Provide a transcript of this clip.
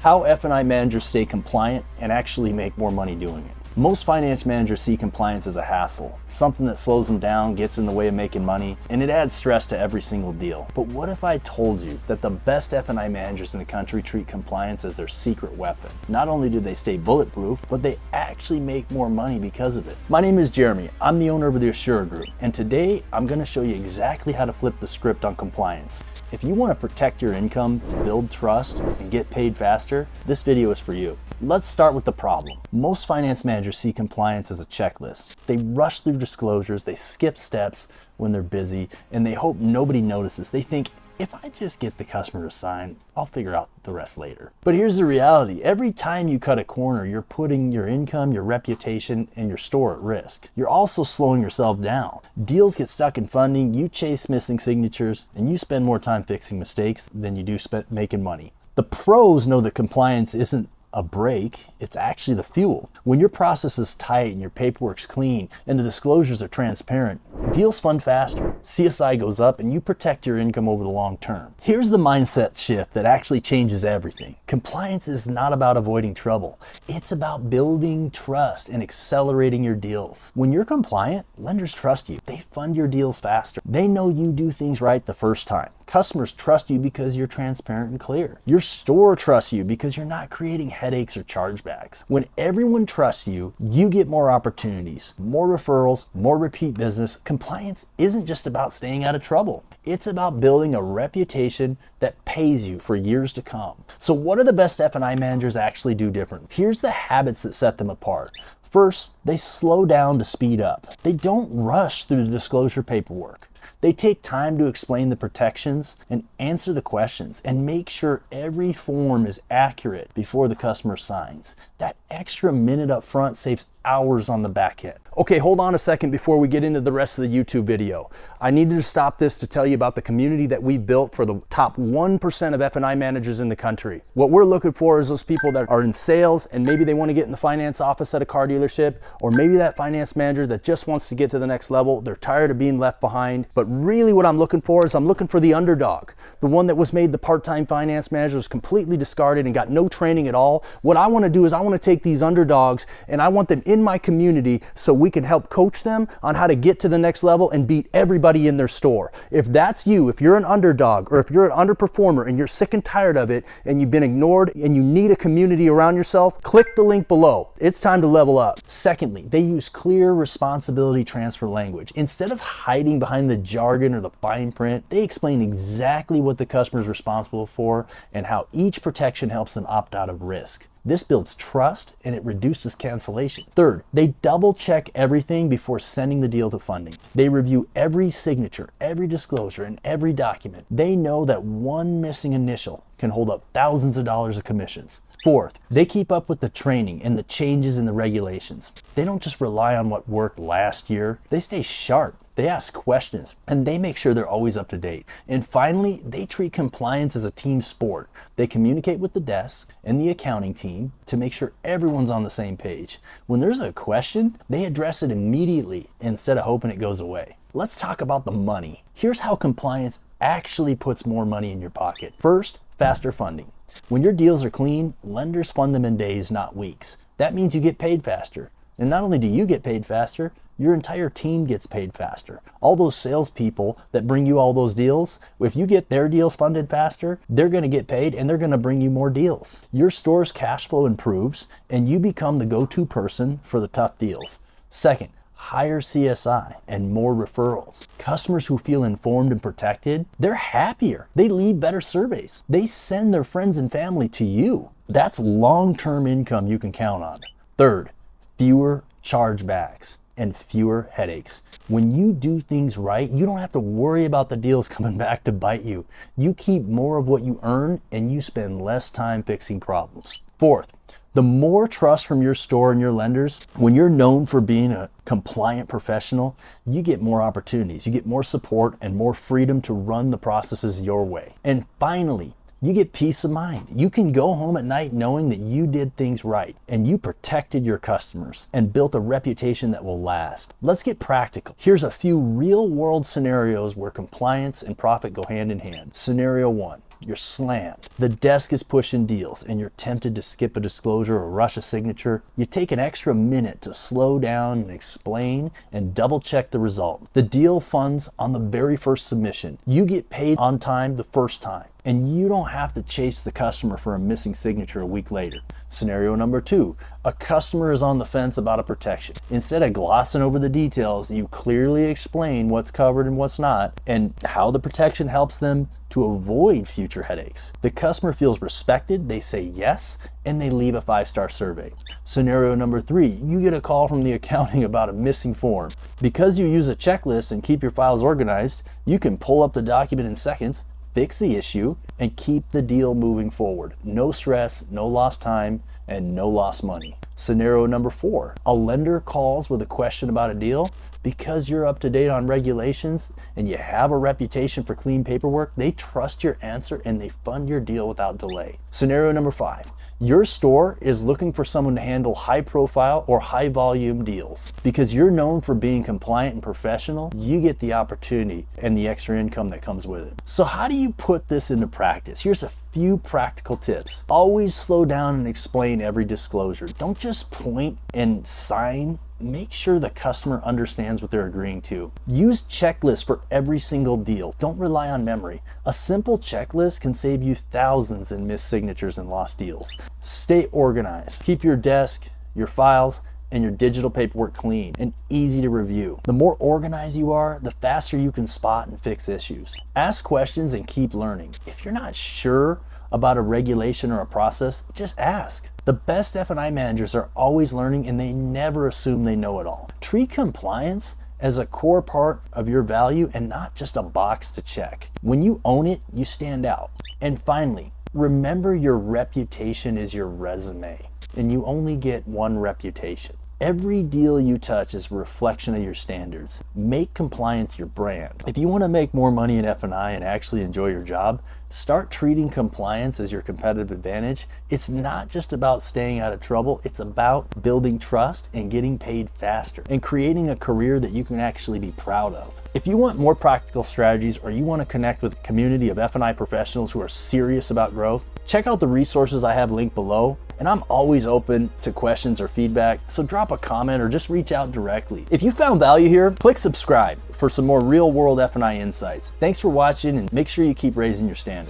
How F&I managers stay compliant and actually make more money doing it. Most finance managers see compliance as a hassle, something that slows them down, gets in the way of making money, and it adds stress to every single deal. But what if I told you that the best F&I managers in the country treat compliance as their secret weapon? Not only do they stay bulletproof, but they actually make more money because of it. My name is Jeremy. I'm the owner of the Assure Group, and today I'm going to show you exactly how to flip the script on compliance. If you want to protect your income, build trust, and get paid faster, this video is for you. Let's start with the problem. Most finance managers see compliance as a checklist. They rush through disclosures, they skip steps when they're busy, and they hope nobody notices. They think, if I just get the customer to sign, I'll figure out the rest later. But here's the reality. Every time you cut a corner, you're putting your income, your reputation, and your store at risk. You're also slowing yourself down. Deals get stuck in funding, you chase missing signatures, and you spend more time fixing mistakes than you do making money. The pros know that compliance isn't a break, it's actually the fuel. When your process is tight and your paperwork's clean and the disclosures are transparent, deals fund faster, CSI goes up, and you protect your income over the long term. Here's the mindset shift that actually changes everything. Compliance is not about avoiding trouble. It's about building trust and accelerating your deals. When you're compliant, lenders trust you. They fund your deals faster. They know you do things right the first time. Customers trust you because you're transparent and clear. Your store trusts you because you're not creating headaches or chargebacks. When everyone trusts you, you get more opportunities, more referrals, more repeat business. Compliance isn't just about staying out of trouble. It's about building a reputation that pays you for years to come. So what do the best F&I managers actually do different? Here's the habits that set them apart. First, they slow down to speed up. They don't rush through the disclosure paperwork. They take time to explain the protections and answer the questions and make sure every form is accurate before the customer signs. That extra minute up front saves hours on the back end. Okay, hold on a second before we get into the rest of the YouTube video. I needed to stop this to tell you about the community that we built for the top 1% of F&I managers in the country. What we're looking for is those people that are in sales and maybe they want to get in the finance office at a car dealership, or maybe that finance manager that just wants to get to the next level. They're tired of being left behind. But really what I'm looking for is I'm looking for the underdog, the one that was made the part-time finance manager, was completely discarded and got no training at all. What I want to do is I want to take these underdogs and I want them in my community so we can help coach them on how to get to the next level and beat everybody in their store. If that's you, if you're an underdog or if you're an underperformer and you're sick and tired of it and you've been ignored and you need a community around yourself, click the link below. It's time to level up. Secondly, they use clear responsibility transfer language. Instead of hiding behind the jargon or the fine print, they explain exactly what the customer is responsible for and how each protection helps them opt out of risk. This builds trust and it reduces cancellation. Third, they double check everything before sending the deal to funding. They review every signature, every disclosure, and every document. They know that one missing initial can hold up thousands of dollars of commissions. Fourth, they keep up with the training and the changes in the regulations. They don't just rely on what worked last year. They stay sharp. They ask questions and they make sure they're always up to date. And finally, they treat compliance as a team sport. They communicate with the desk and the accounting team to make sure everyone's on the same page. When there's a question, they address it immediately instead of hoping it goes away. Let's talk about the money. Here's how compliance actually puts more money in your pocket. First, faster funding. When your deals are clean, lenders fund them in days, not weeks. That means you get paid faster. And not only do you get paid faster, your entire team gets paid faster. All those salespeople that bring you all those deals, if you get their deals funded faster, they're going to get paid and they're going to bring you more deals. Your store's cash flow improves and you become the go-to person for the tough deals. Second, higher CSI and more referrals. Customers who feel informed and protected, they're happier. They leave better surveys. They send their friends and family to you. That's long-term income you can count on. Third, fewer chargebacks and fewer headaches. When you do things right, you don't have to worry about the deals coming back to bite you. You keep more of what you earn and you spend less time fixing problems. Fourth, the more trust from your store and your lenders, when you're known for being a compliant professional, you get more opportunities, you get more support and more freedom to run the processes your way. And finally, you get peace of mind. You can go home at night knowing that you did things right and you protected your customers and built a reputation that will last. Let's get practical. Here's a few real world scenarios where compliance and profit go hand in hand. Scenario 1. you're slammed. The desk is pushing deals and you're tempted to skip a disclosure or rush a signature. You take an extra minute to slow down and explain and double check the result. The deal funds on the very first submission. You get paid on time the first time, and you don't have to chase the customer for a missing signature a week later. Scenario number 2, a customer is on the fence about a protection. Instead of glossing over the details, you clearly explain what's covered and what's not, and how the protection helps them to avoid future headaches. The customer feels respected, they say yes, and they leave a 5-star survey. Scenario number 3, you get a call from the accounting about a missing form. Because you use a checklist and keep your files organized, you can pull up the document in seconds, fix the issue, and keep the deal moving forward. No stress, no lost time, and no lost money. Scenario number 4, a lender calls with a question about a deal. Because you're up to date on regulations and you have a reputation for clean paperwork, they trust your answer and they fund your deal without delay. Scenario number 5, your store is looking for someone to handle high profile or high volume deals. Because you're known for being compliant and professional, you get the opportunity and the extra income that comes with it. So how do you put this into practice? Here's a few practical tips. Always slow down and explain every disclosure. Don't just point and sign. Make sure the customer understands what they're agreeing to. Use checklists for every single deal. Don't rely on memory. A simple checklist can save you thousands in missed signatures and lost deals. Stay organized. Keep your desk, your files, and your digital paperwork clean and easy to review. The more organized you are, the faster you can spot and fix issues. Ask questions and keep learning. If you're not sure about a regulation or a process, just ask. The best F&I managers are always learning and they never assume they know it all. Treat compliance as a core part of your value and not just a box to check. When you own it, you stand out. And finally, remember your reputation is your resume, and you only get one reputation. Every deal you touch is a reflection of your standards. Make compliance your brand. If you want to make more money in F&I and actually enjoy your job, start treating compliance as your competitive advantage. It's not just about staying out of trouble, it's about building trust and getting paid faster and creating a career that you can actually be proud of. If you want more practical strategies or you want to connect with a community of F&I professionals who are serious about growth, check out the resources I have linked below, and I'm always open to questions or feedback, so drop a comment or just reach out directly. If you found value here, click subscribe for some more real-world F&I insights. Thanks for watching, and make sure you keep raising your standards.